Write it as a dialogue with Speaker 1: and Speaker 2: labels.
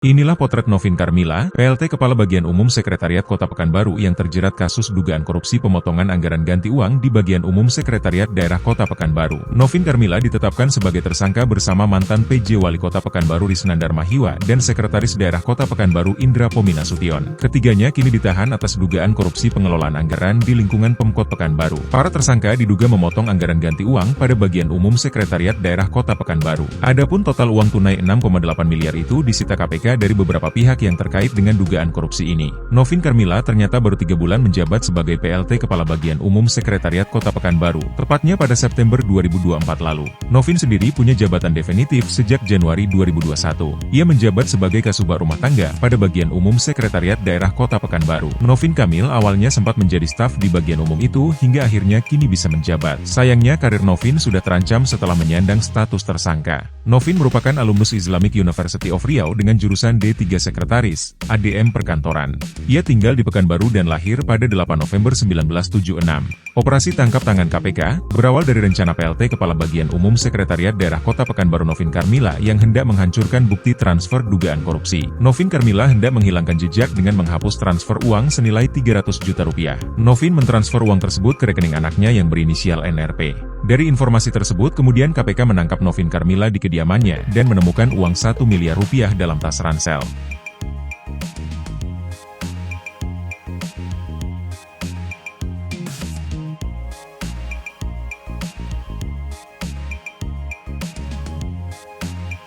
Speaker 1: Inilah potret Novin Karmila, PLT Kepala Bagian Umum Sekretariat Kota Pekanbaru yang terjerat kasus dugaan korupsi pemotongan anggaran ganti uang di Bagian Umum Sekretariat Daerah Kota Pekanbaru. Novin Karmila ditetapkan sebagai tersangka bersama mantan PJ Wali Kota Pekanbaru Risnandar Mahiwa dan Sekretaris Daerah Kota Pekanbaru Indra Pominasution. Ketiganya kini ditahan atas dugaan korupsi pengelolaan anggaran di lingkungan Pemkot Pekanbaru. Para tersangka diduga memotong anggaran ganti uang pada Bagian Umum Sekretariat Daerah Kota Pekanbaru. Adapun total uang tunai 6,8 miliar itu disita KPK dari beberapa pihak yang terkait dengan dugaan korupsi ini. Novin Karmila ternyata baru 3 bulan menjabat sebagai PLT Kepala Bagian Umum Sekretariat Kota Pekanbaru, tepatnya pada September 2024 lalu. Novin sendiri punya jabatan definitif sejak Januari 2021. Ia menjabat sebagai Kasubag Rumah Tangga pada Bagian Umum Sekretariat Daerah Kota Pekanbaru. Novin Kamil awalnya sempat menjadi staf di bagian umum itu hingga akhirnya kini bisa menjabat. Sayangnya karir Novin sudah terancam setelah menyandang status tersangka. Novin merupakan alumnus Islamic University of Riau dengan jurusan D3 Sekretaris, ADM Perkantoran. Ia tinggal di Pekanbaru dan lahir pada 8 November 1976. Operasi tangkap tangan KPK berawal dari rencana PLT Kepala Bagian Umum Sekretariat Daerah Kota Pekanbaru Novin Karmila yang hendak menghancurkan bukti transfer dugaan korupsi. Novin Karmila hendak menghilangkan jejak dengan menghapus transfer uang senilai 300 juta rupiah. Novin mentransfer uang tersebut ke rekening anaknya yang berinisial NRP. Dari informasi tersebut, kemudian KPK menangkap Novin Karmila di kediamannya dan menemukan uang 1 miliar rupiah dalam tas ransel.